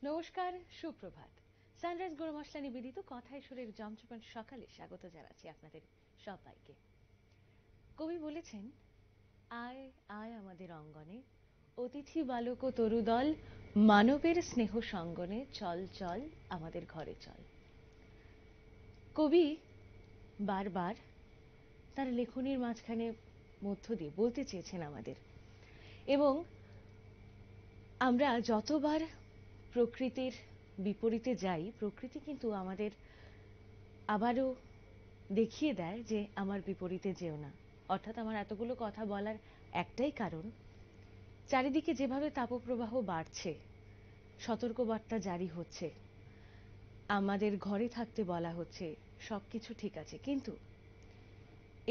নমস্কার, সুপ্রভাত। সানরাইজ গরম মশলা নিবেদিত কথায় সুরের জমজমাট সকালে স্বাগত জানাচ্ছি আপনাদের সবাইকে। কবি বলেছেন, আয় আয় আমাদের অঙ্গনে, অতিথি বালক ও তরুদল, মানবের স্নেহ সঙ্গনে, চল চল আমাদের ঘরে চল। কবি বারবার তার লেখনীর মাঝখানে মধ্য দিয়ে বলতে চেয়েছেন আমাদের, এবং আমরা যতবার প্রকৃতির বিপরীতে যাই, প্রকৃতি কিন্তু আমাদের আবারও দেখিয়ে দেয় যে আমার বিপরীতে যেও না। অর্থাৎ আমার এতগুলো কথা বলার একটাই কারণ, চারিদিকে যেভাবে তাপপ্রবাহ বাড়ছে, সতর্কবার্তা জারি হচ্ছে, আমাদের ঘরে থাকতে বলা হচ্ছে, সবকিছু ঠিক আছে, কিন্তু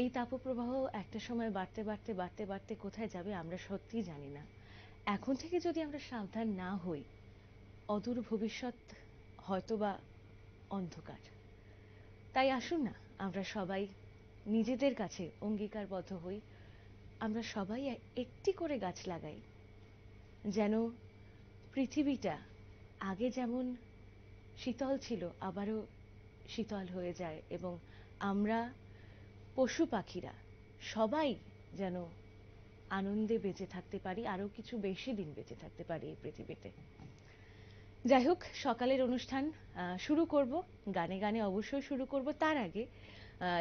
এই তাপপ্রবাহ একটা সময় বাড়তে বাড়তে বাড়তে বাড়তে কোথায় যাবে আমরা সত্যিই জানি না। এখন থেকে যদি আমরা সাবধান না হই, অদূর ভবিষ্যৎ হয়তোবা অন্ধকার। তাই আসুন না আমরা সবাই নিজেদের কাছে অঙ্গীকারবদ্ধ হই, আমরা সবাই একটি করে গাছ লাগাই, যেন পৃথিবীটা আগে যেমন শীতল ছিল আবারও শীতল হয়ে যায়, এবং আমরা পশু পাখিরা সবাই যেন আনন্দে বেঁচে থাকতে পারি, আরো কিছু বেশি দিন বেঁচে থাকতে পারি এই পৃথিবীতে। যাই হোক, সকালের অনুষ্ঠান শুরু করব, গানে গানে অবশ্যই শুরু করব। তার আগে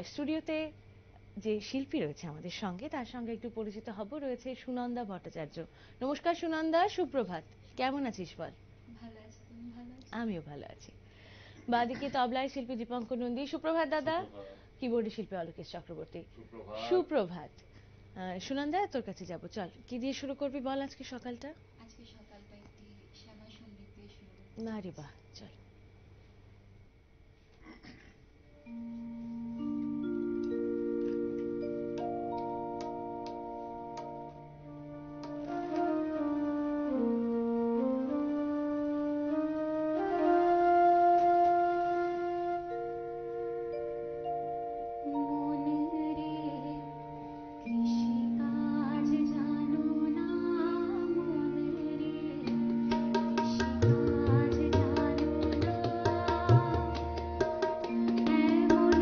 স্টুডিওতে যে শিল্পী রয়েছে আমাদের সঙ্গে, তার সঙ্গে একটু পরিচিত হব। রয়েছে সুনন্দা ভট্টাচার্য। নমস্কার সুনন্দা, সুপ্রভাত। কেমন আছিস বল? ভালো আছি, তুমি ভালো আছো? আমিও ভালো আছি। বাদিকে তবলায় শিল্পী দীপঙ্কর নন্দী। সুপ্রভাত দাদা। কিবোর্ডে শিল্পী অলোকেশ চক্রবর্তী। সুপ্রভাত। সুনন্দা, তোর কাছে যাব, চল কি দিয়ে শুরু করবি বল আজকে সকালটা? আজকে সকালটা একটি শ্যামা সঙ্গীত দিয়ে শুরু করতে আরে চাইছি। বাহ, চল। মন রে কৃষি কাজ জানো না, মন রে কৃষি কাজ জানো না, এমন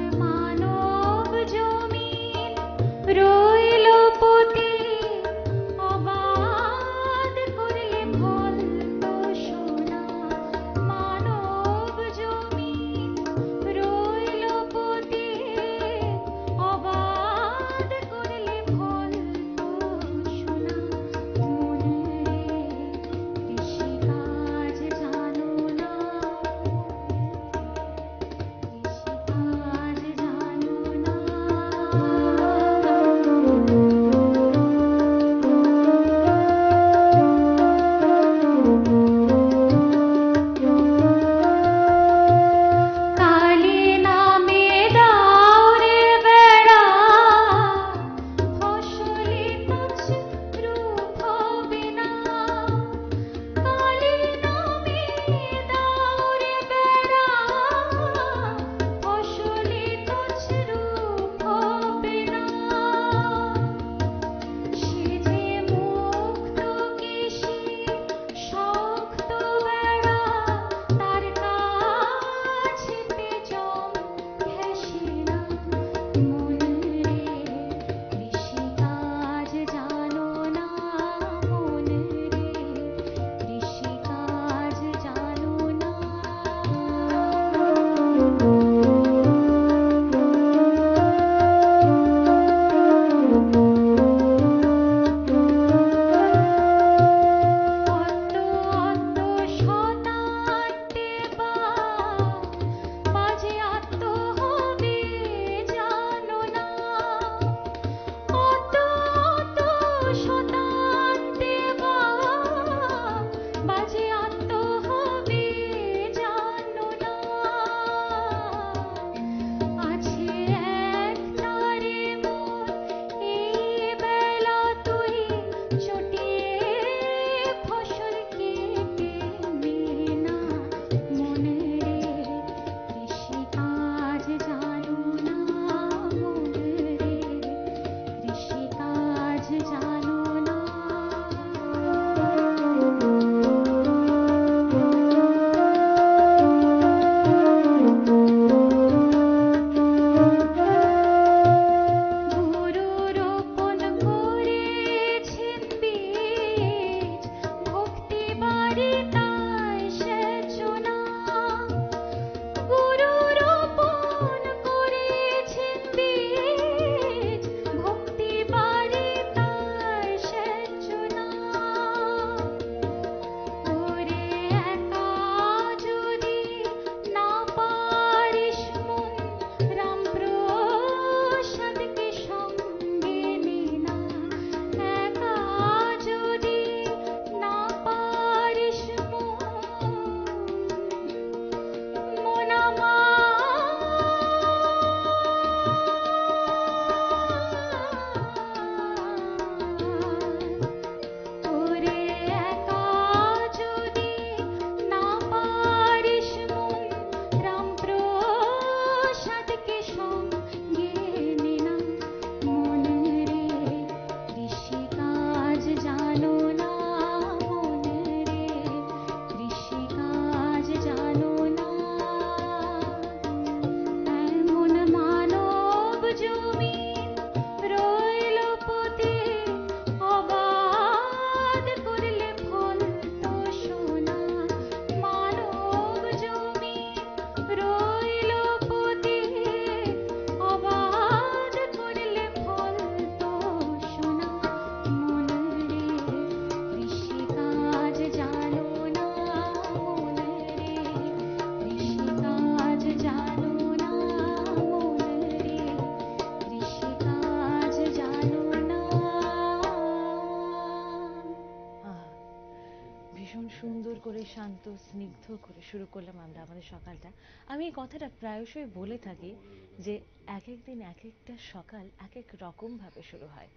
করে শুরু করলাম আমরা আমাদের সকালটা। আমি এই কথাটা প্রায়শই বলে থাকি যে এক এক দিন এক একটা সকাল এক এক রকম ভাবে শুরু হয়।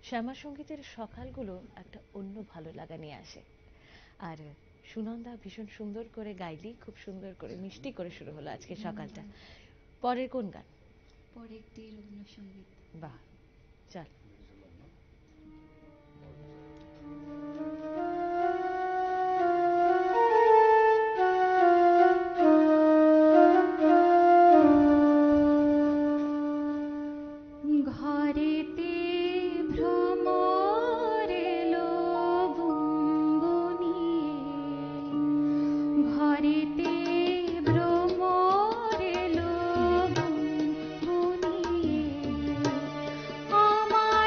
শ্যামা সঙ্গীতের সকালগুলো একটা অন্য ভালো লাগা নিয়ে আসে। আর সুনন্দা ভীষণ সুন্দর করে গাইলি, খুব সুন্দর করে মিষ্টি করে শুরু হলো আজকে সকালটা। পরের কোন গান? পরে একটি রবীন্দ্রসঙ্গীত। বাহ, চল। ঘরেতে ভ্রমর এলো গুনগুনিয়ে, ঘরেতে ভ্রমর এলো গুনগুনিয়ে, আমার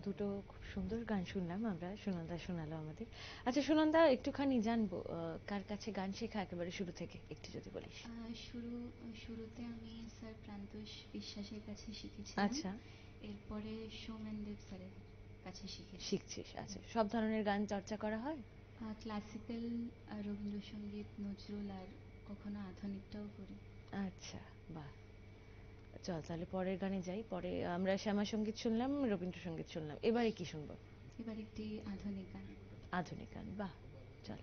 দুটো খুব সুন্দর গান শুনলাম আমরা, সুনন্দা শোনালো আমাদের। আচ্ছা সুনন্দা, একটুখানি জানবো কার কাছে গান শেখা একেবারে শুরু থেকে, একটু যদি বলিস। শুরুতে আমি স্যার প্রান্তোষ বিশ্বাসের কাছে শিখেছিলাম। আচ্ছা, এরপরে সোমেন দেব স্যারের কাছে শিখেছি। শিখছিস। আচ্ছা, সব ধরনের গান চর্চা করা হয়? ক্লাসিক্যাল, রবীন্দ্রসঙ্গীত, নজরুল, আর কখনো আধুনিকটাও করি। আচ্ছা, বাহ। চল তাহলে পরের গানে যাই। পরে আমরা শ্যামা সঙ্গীত শুনলাম, রবীন্দ্রসঙ্গীত শুনলাম, এবারে কি শুনবো? এবার একটি আধুনিক গান। আধুনিক গান, বাহ। চল।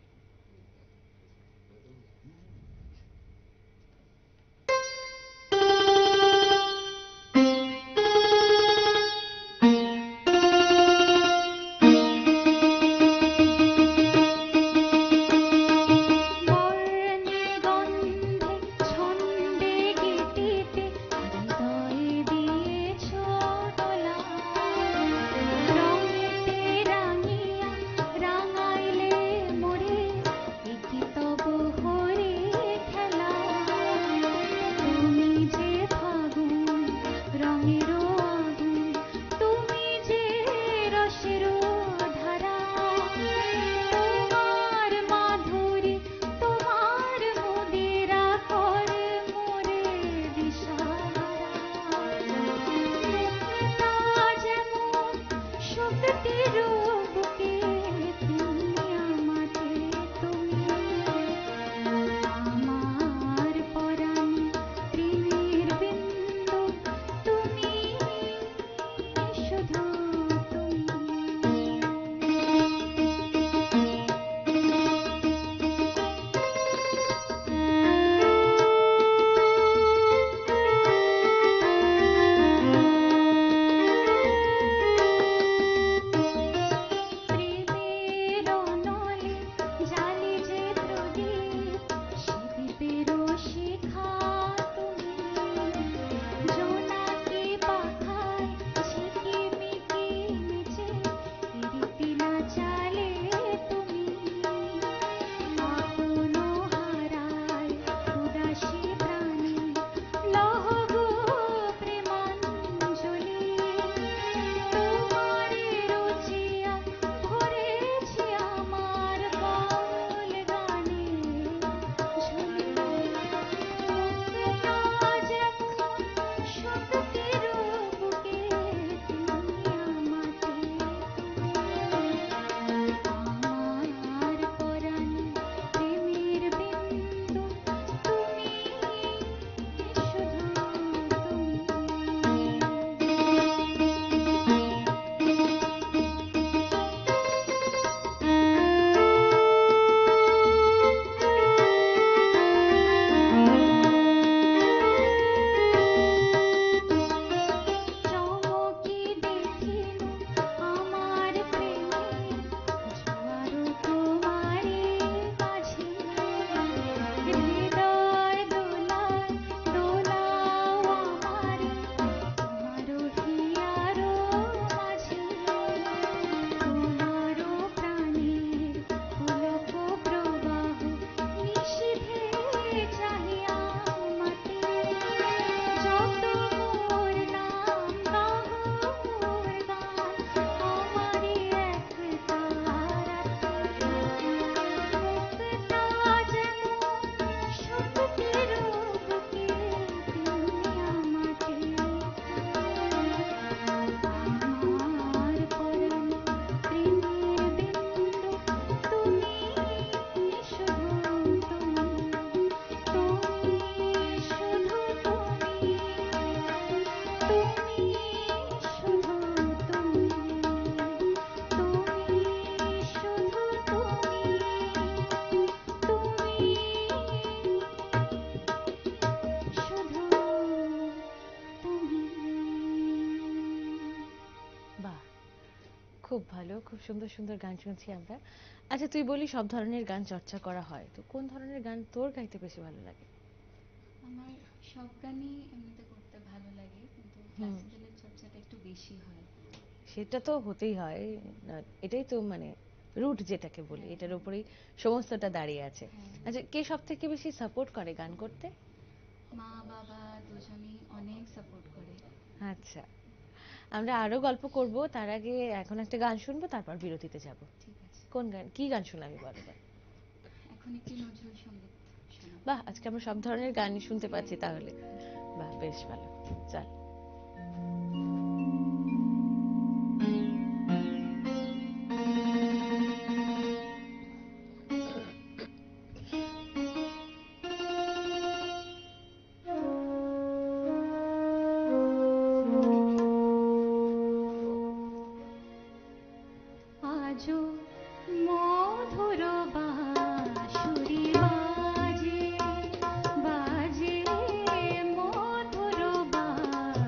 খুব ভালো, খুব সুন্দর সুন্দর গান শুনছি আমরা। আচ্ছা তুই বলি সব ধরনের গান চর্চা করা হয়, তো কোন ধরনের গান তোর গাইতে বেশি ভালো লাগে? আমার সব গানই এমনিতে করতে ভালো লাগে, কিন্তু ক্লাসিক্যালের চর্চাটা একটু বেশি হয়। সেটা তো হতেই হয়, এটাই তো মানে রুট যেটাকে বলি, এটার উপরেই সমস্তটা দাঁড়িয়ে আছে। আচ্ছা কে সব থেকে বেশি সাপোর্ট করে গান করতে? মা বাবা দুজনেই অনেক সাপোর্ট করে। আচ্ছা, আমরা আরো গল্প করব, তার আগে এখন একটা গান শুনবো, তারপর বিরতিতে যাব। ঠিক আছে, কোন গান, কি গান শোনাবি বলো এবার? এখন একটি নজরুল সঙ্গীত শোনাবো। বাহ, আজকে আমরা সব ধরনের গানই শুনতে পাচ্ছি তাহলে। বাহ, বেশ ভালো। চল। আজো মধুর বাঁশুরি বাজে, বাজে মধুর বাঁশুরি।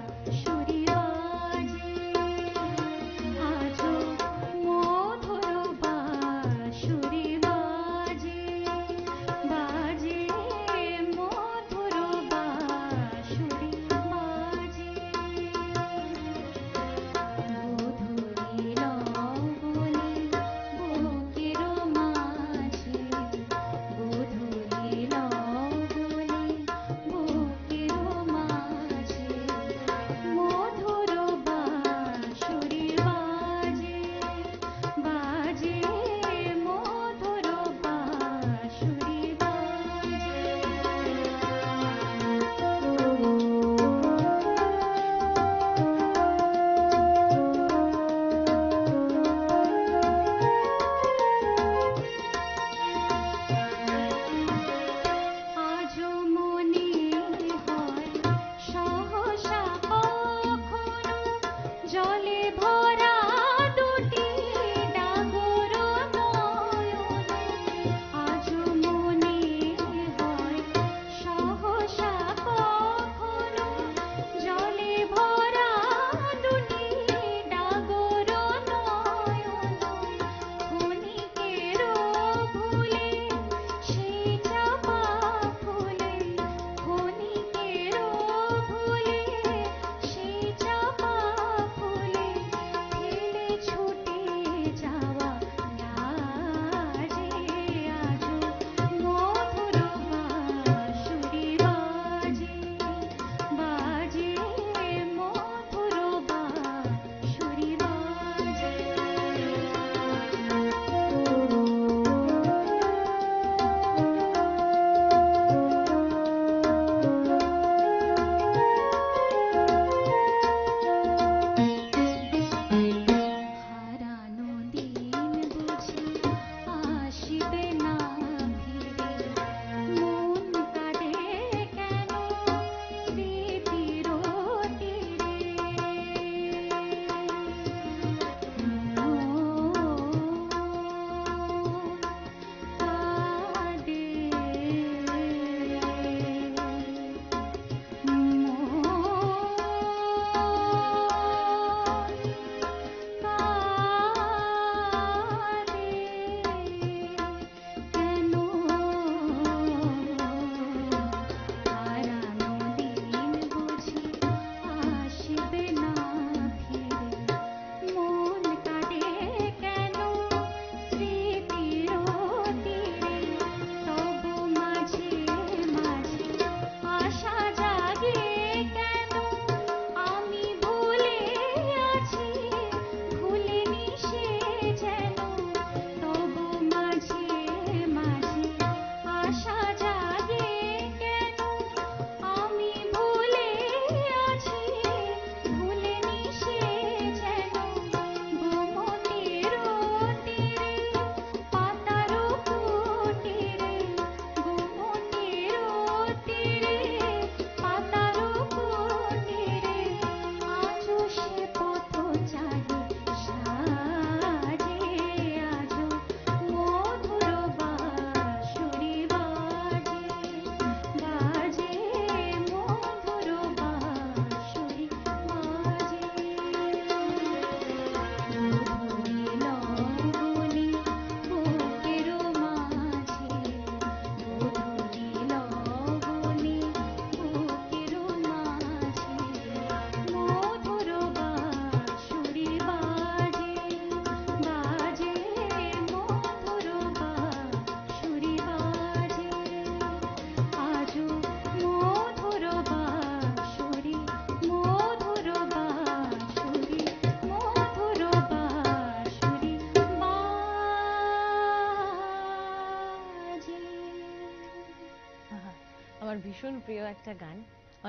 ভীষণ প্রিয় একটা গান।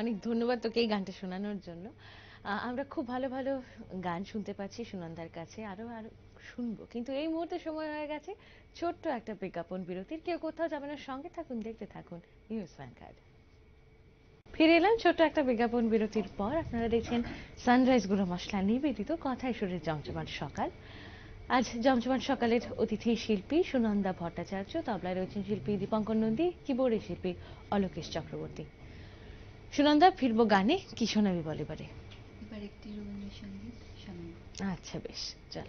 অনেক ধন্যবাদ তোকে এই গানটা শোনানোর জন্য। আমরা খুব ভালো ভালো গান শুনতে পাচ্ছি সুনন্দার কাছে, আরো আরো শুনবো, কিন্তু এই মুহূর্তে সময় হয়ে গেছে ছোট্ট একটা বিজ্ঞাপন বিরতির। কেউ কোথাও যাবে না, সঙ্গে থাকুন, দেখতে থাকুন নিউজ ভ্যানগার্ড। ফিরে এলাম ছোট্ট একটা বিজ্ঞাপন বিরতির পর। আপনারা দেখছেন সানরাইজ গুঁড়ো মশলা নিবেদিত কথায় সুরের জমজমাট সকাল। আজ জমজমাট সকালের অতিথি শিল্পী সুনন্দা ভট্টাচার্য, তবলায় রয়েছেন শিল্পী দীপঙ্কর নন্দী, কিবোর্ডে শিল্পী অলোকেশ চক্রবর্তী। সুনন্দা, ফিরবো গানে, কি শোনাবি বল এবারে? এবার একটি রবীন্দ্রসঙ্গীত শোনাবো। আচ্ছা বেশ, চল।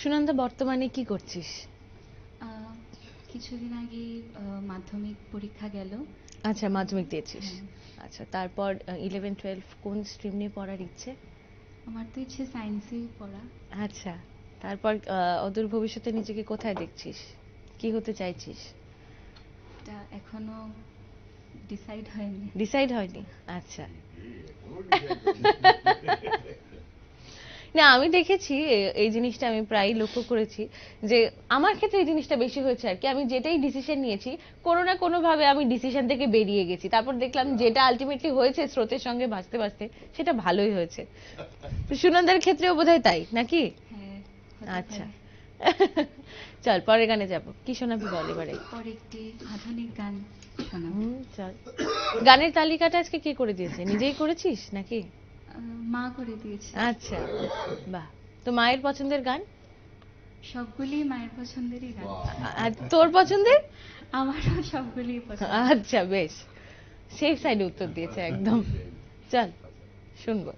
সুনন্দা, বর্তমানে কি করছিস? কিছুদিন আগে মাধ্যমিক পরীক্ষা গেল। আচ্ছা, মাধ্যমিক দিয়েছিস। আচ্ছা, তারপর 11-12 কোন স্ট্রিম নিয়ে পড়ার ইচ্ছে? আমার তো ইচ্ছে সায়েন্সেই পড়া। আচ্ছা, তারপর অদূর ভবিষ্যতে নিজেকে কোথায় দেখছিস, কি হতে চাইছিস? এটা এখনো ডিসাইড হয়নি। ডিসাইড হয়নি? আচ্ছা। না, না আমি দেখেছি এই জিনিসটা আমি প্রায় লক্ষ্য করেছি যে আমার ক্ষেত্রে এই জিনিসটা বেশি হয়েছে আর কি। আমি যেটাই ডিসিশন নিয়েছি কোনো না কোনো ভাবে আমি ডিসিশন থেকে বেরিয়ে গেছি, তারপর দেখলাম যেটা আলটিমেটলি হয়েছে স্রোতের সঙ্গে ভাসতে ভাসতে সেটা ভালোই হয়েছে। তো সুনন্দার ক্ষেত্রেও বোধহয় তাই নাকি? হ্যাঁ, হতে আচ্ছা পারে। চল পরের গানে যাব, কি শোনাবি বল এবারে? পরে একটি আধুনিক গান শোনাবো। চল। গানের তালিকাটা আজকে কে করে দিয়েছে, নিজেই করেছিস নাকি? মা করে দিয়েছে। আচ্ছা বাহ, তো মায়ের পছন্দের গান? সবগুলি মায়ের পছন্দেরই গান। আর তোর পছন্দের? আমারও সবগুলি পছন্দ। আচ্ছা বেশ, সেফ সাইডে উত্তর দিয়েছে একদম। চল শুনবো।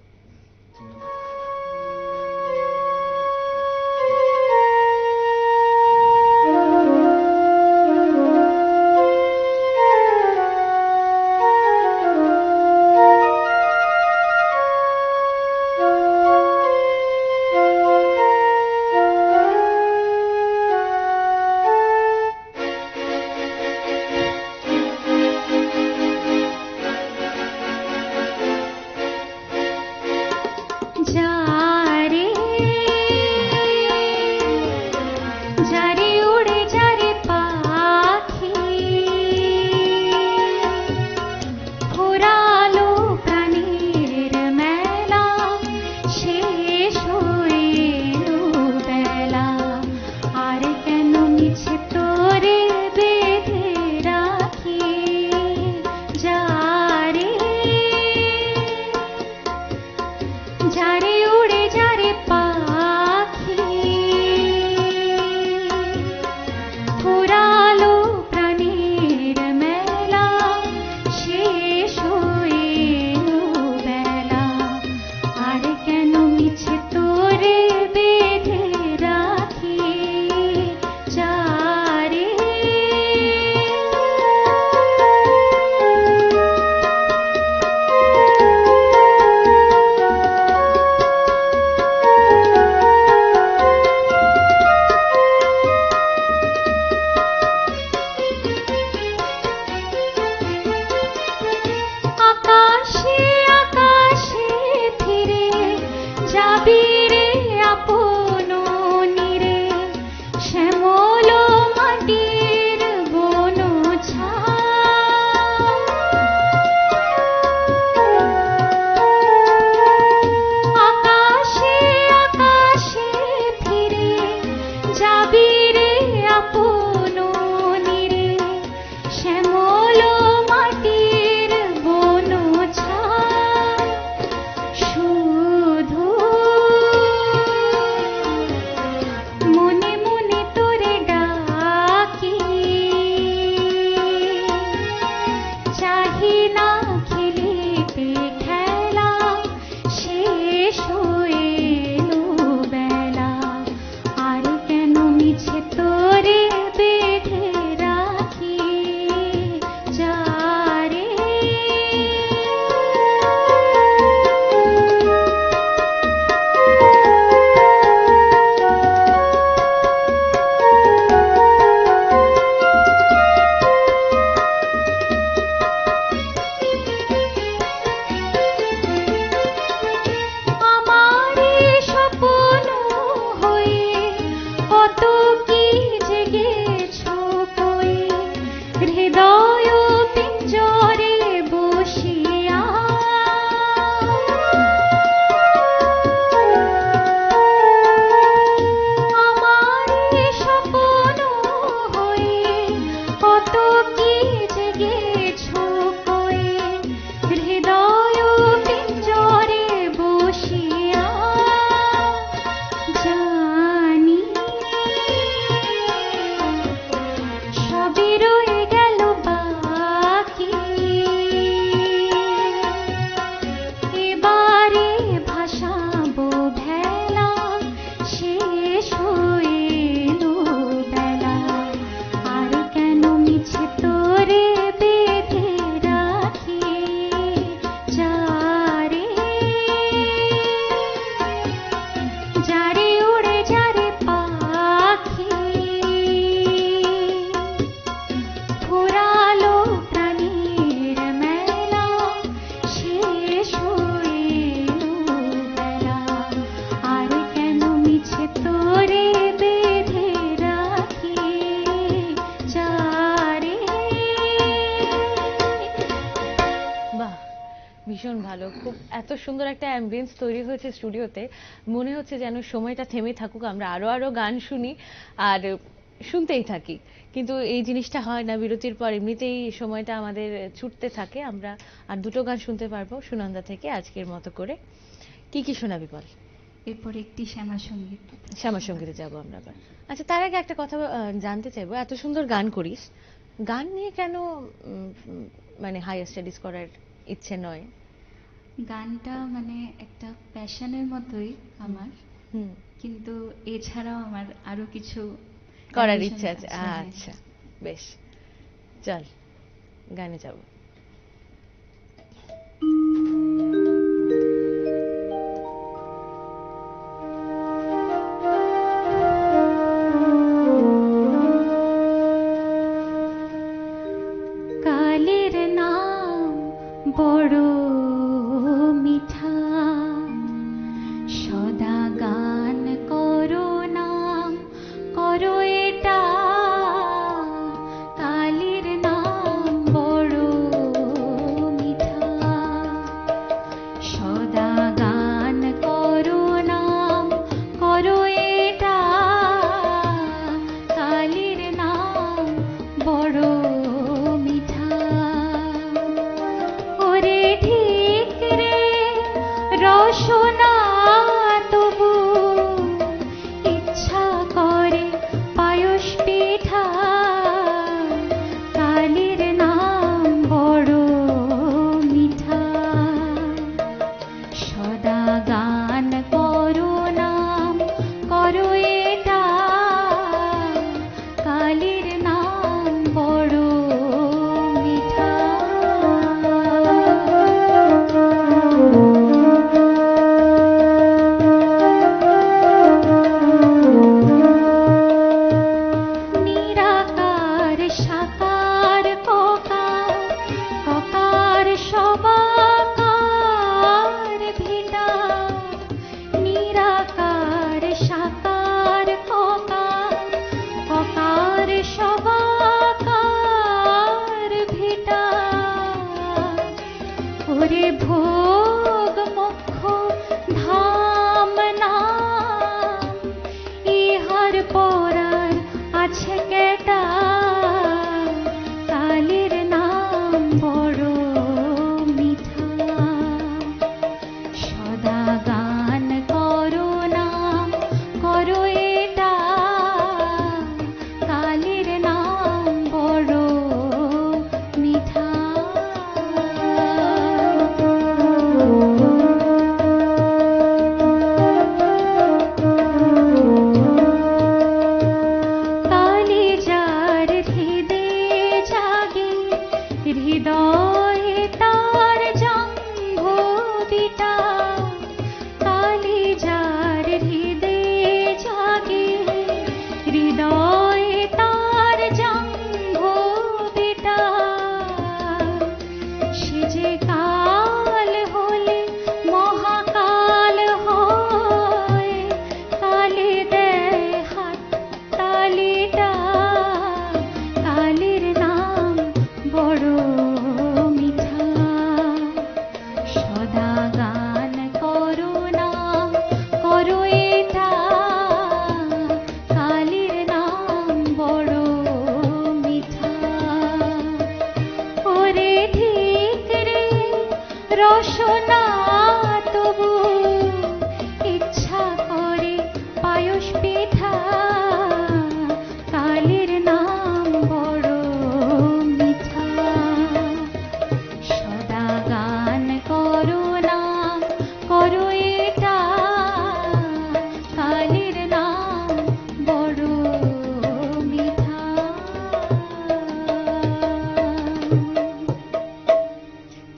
এত সুন্দর একটা অ্যাম্বিয়েন্স তৈরি হয়েছে স্টুডিওতে, মনে হচ্ছে যেন সময়টা থেমে থাকুক, আমরা আরো আরো গান শুনি আর শুনতেই থাকি। কিন্তু এই জিনিসটা হয় না, বিরতির পর এমনিতেই সময়টা আমাদের ছুটতে থাকে। আমরা আর দুটো গান শুনতে পারবো সুনন্দা থেকে আজকের মতো করে। কি কি শোনাবি বল? এরপর একটি শ্যামা সঙ্গীত। শ্যামা সঙ্গীতে যাবো আমরা আবার। আচ্ছা, তার আগে একটা কথা জানতে চাইবো, এত সুন্দর গান করিস, গান নিয়ে কেন মানে হায়ার স্টাডিজ করার ইচ্ছে নয়? গানটা মানে একটা প্যাশনের মতোই আমার, হুম, কিন্তু এছাড়াও আমার আরো কিছু করার ambitions ইচ্ছা আছে। হ্যাঁ। আচ্ছা, বেশ, চল গানে যাবো। কালের নাম বড় মিঠা, সদা গান করো নাম করো এটা। কালের নাম বড় মিঠা, সদা গান করো নাম করো এটা। কালের নাম বড় মিঠা, ওরে ঠিক রে রসনা তবু ইচ্ছা করে পায়স পিঠা। কালের নাম বড় মিঠা, সদা গান করো নাম করো এটা। কালের নাম বড় মিঠা। নিরাকার সাকার ককার, ককার সবাকার ভিটা। নিরাকার সাকার ককার, ককার সবাকার ভিটা। ওরে ভোগ মোক্ষ ধাম নাম, ইহার পরার আছে কেটা। কালের নাম বড় মিঠা, সদা গান করো নাম করো এটা। কালের নাম বড় মিঠা। কালে যার হৃদে জাগে, হৃদয়ে তার জঙ্ঘ বিটা। কালে যার হৃদে জাগে, হৃদয়ে তার জঙ্ঘ বিটা। সে যে কাল হলে মহাকাল হয়, কালে দেয় হাত তালিটা। কালের নাম বড় মিঠা, সদা গান করো নাম করো এটা। কালের নাম বড় মিঠা, ওরে ঠিক রে রসনা তবু ইচ্ছা করে পায়স পিঠা। কালের নাম বড় মিঠা, সদা গান করো নাম করো এটা। কালের নাম বড় মিঠা।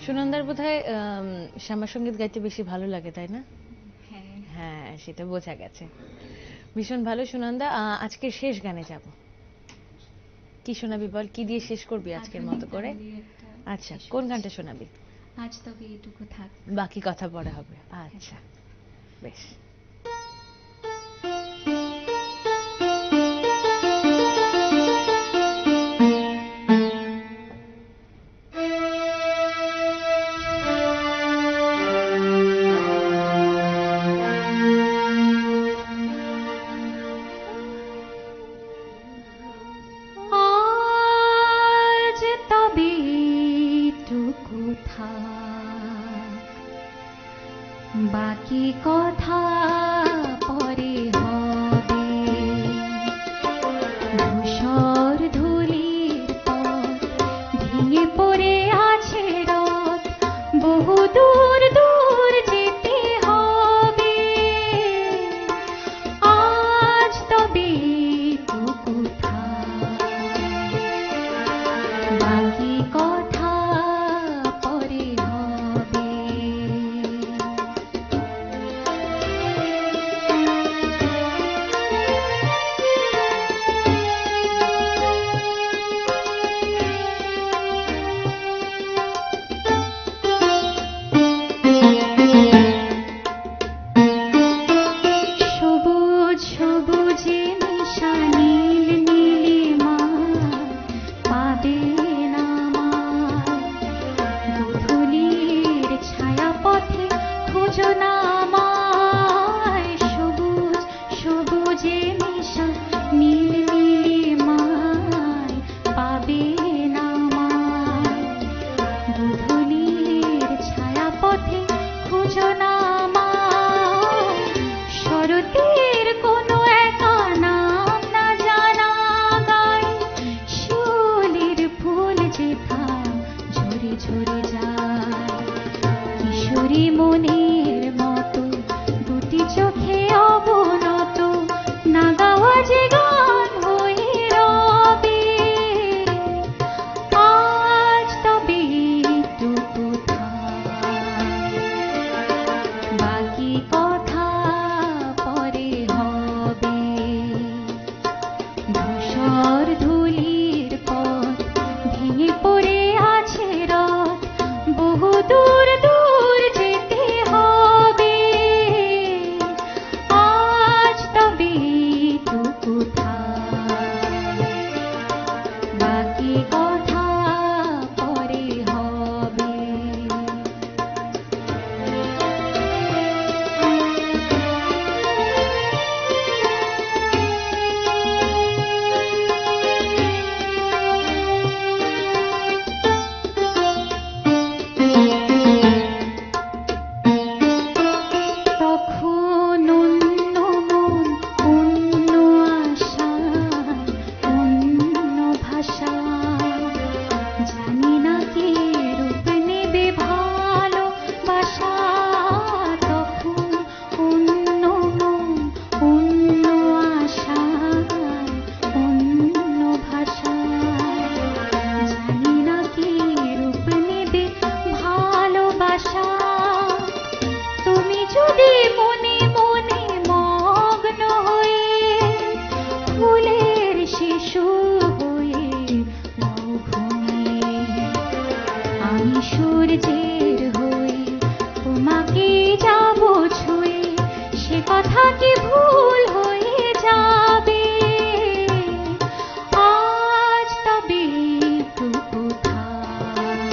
সুনন্দার বোধহয় শ্যামা সঙ্গীত গাইতে বেশি ভালো লাগে, তাই না? হ্যাঁ, হ্যাঁ, সেটা বোঝা গেছে। ভীষণ ভালো সুনন্দা। আজকে শেষ গানে যাব, কি শোনাবি বল? কি দিয়ে শেষ করবি আজকের মতো করে? আচ্ছা, কোন গানটা শোনাবি? আজ তবে এটুকু থাক, বাকি কথা পরে হবে। আচ্ছা, বেশ। বাকি কথা পরে হবে। ধূসর ধূলির পথ ভেঙে পড়ে আছে রথ, বহু দূর দূর যেতে হবে। আজ তবে তো কোথায়, বাকি কথা পরে হবে। সবুজ সবুজে মেশা নীল নীলিমা পাবে না আমায়। গোধূলির ছায়া পথে খোঁজো না আমায়। সবুজ সবুজে মেশা নীল নীলিমায় পাবে না আমায়। গোধূলির ছায়া পথে খোঁজো না আমায়। শরতের কোনো একা নাম না জানা গায়ে, শিউলির ফুল যেথা ঝরে ঝরে যায়। কিশোরী মনের মতো দুটি চোখে অবনত, না গাওয়া যে গান হয়ে রবে। আজ তবে তো কোথায়, বাকি কথা পরে হবে। ধূসর ধূলির পথ ভেঙে পড়ে আছে রথ, বহু দূর দূর যেতে হবে। আজ তবে তো কোথায়, বাকি কথা পরে হবে। তখন অন্য মন, অন্য আশা, অন্য ভাষা। জানি না কে রূপ নেবে ভালোবাসা। তখন অন্য মন, অন্য আশা, অন্য ভাষা। জানি না কে রূপ নেবে ভালোবাসা। তুমি যদি মনে মনে মগ্ন হয়ে ফুলের শিশু হয়ে নাও ঘুমিয়ে, আমি সূর্যের হয়ে তোমাকে যাব ছুঁয়ে, সে কথা কি ভুল হয়ে যাবে? আজ তবে তো কোথায়,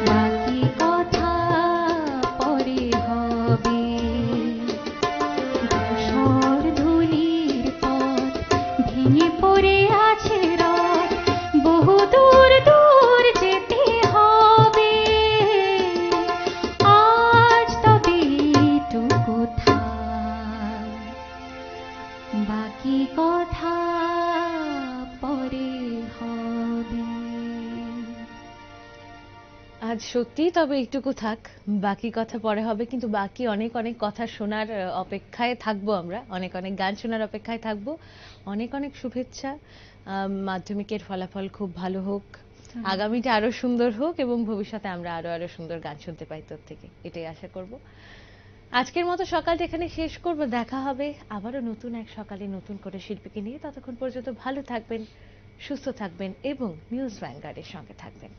বাকি কথা পরে হবে। ধূসর ধূলির পথ ভেঙে পড়ে আছে রথ, বহু দূর দূর যেতে হবে। আজ তবে তো কোথায়, বাকি কথা পরে হবে। আজ সত্যি তবে একটুকু থাক, বাকি কথা পরে হবে। কিন্তু বাকি অনেক অনেক কথা শোনার অপেক্ষায় থাকবো আমরা, অনেক অনেক গান শোনার অপেক্ষায় থাকবো। অনেক অনেক শুভেচ্ছা। মাধ্যমিকের ফলাফল খুব ভালো হোক, আগামীটা আরো সুন্দর হোক এবং ভবিষ্যতে আমরা আরো আরো সুন্দর গান শুনতে পাই তোর থেকে, এটাই আশা করব। আজকের মতো সকালটা এখানে শেষ করব। দেখা হবে আবারও নতুন এক সকালে নতুন করে শিল্পীকে নিয়ে। ততক্ষণ পর্যন্ত ভালো থাকবেন, সুস্থ থাকবেন এবং নিউজ ভ্যানগার্ডের সঙ্গে থাকবেন।